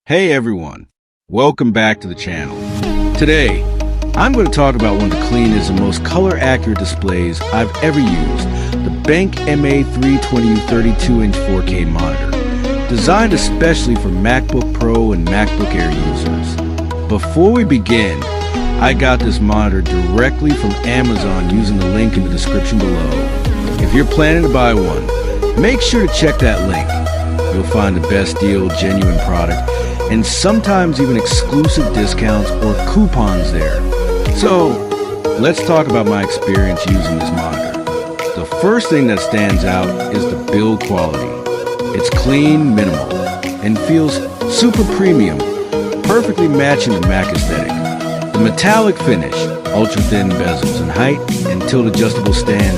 Hey everyone, welcome back to the channel. Today, I'm going to talk about one of the cleanest and most color-accurate displays I've ever used, the BenQ MA320U 32-inch 4K monitor, designed especially for MacBook Pro and MacBook Air users. Before we begin, I got this monitor directly from Amazon using the link in the description below. If you're planning to buy one, make sure to check that link. You'll find the best deal, genuine product, and sometimes even exclusive discounts or coupons there. So, let's talk about my experience using this monitor. The first thing that stands out is the build quality. It's clean, minimal, and feels super premium, perfectly matching the Mac aesthetic. The metallic finish, ultra-thin bezels and height, and tilt-adjustable stand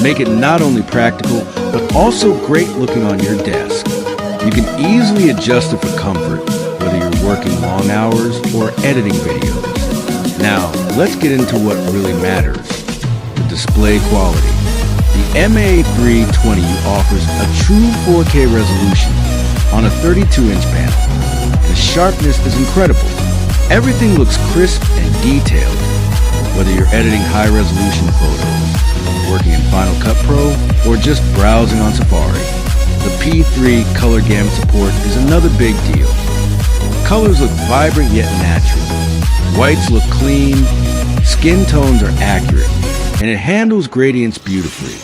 make it not only practical, but also great looking on your desk. You can easily adjust it for comfort, whether you're working long hours or editing videos. Now, let's get into what really matters, the display quality. The MA320U offers a true 4K resolution on a 32-inch panel. The sharpness is incredible. Everything looks crisp and detailed, whether you're editing high-resolution photos, working in Final Cut Pro, or just browsing on Safari. The P3 color gamut support is another big deal. Colors look vibrant yet natural. Whites look clean, skin tones are accurate, and it handles gradients beautifully.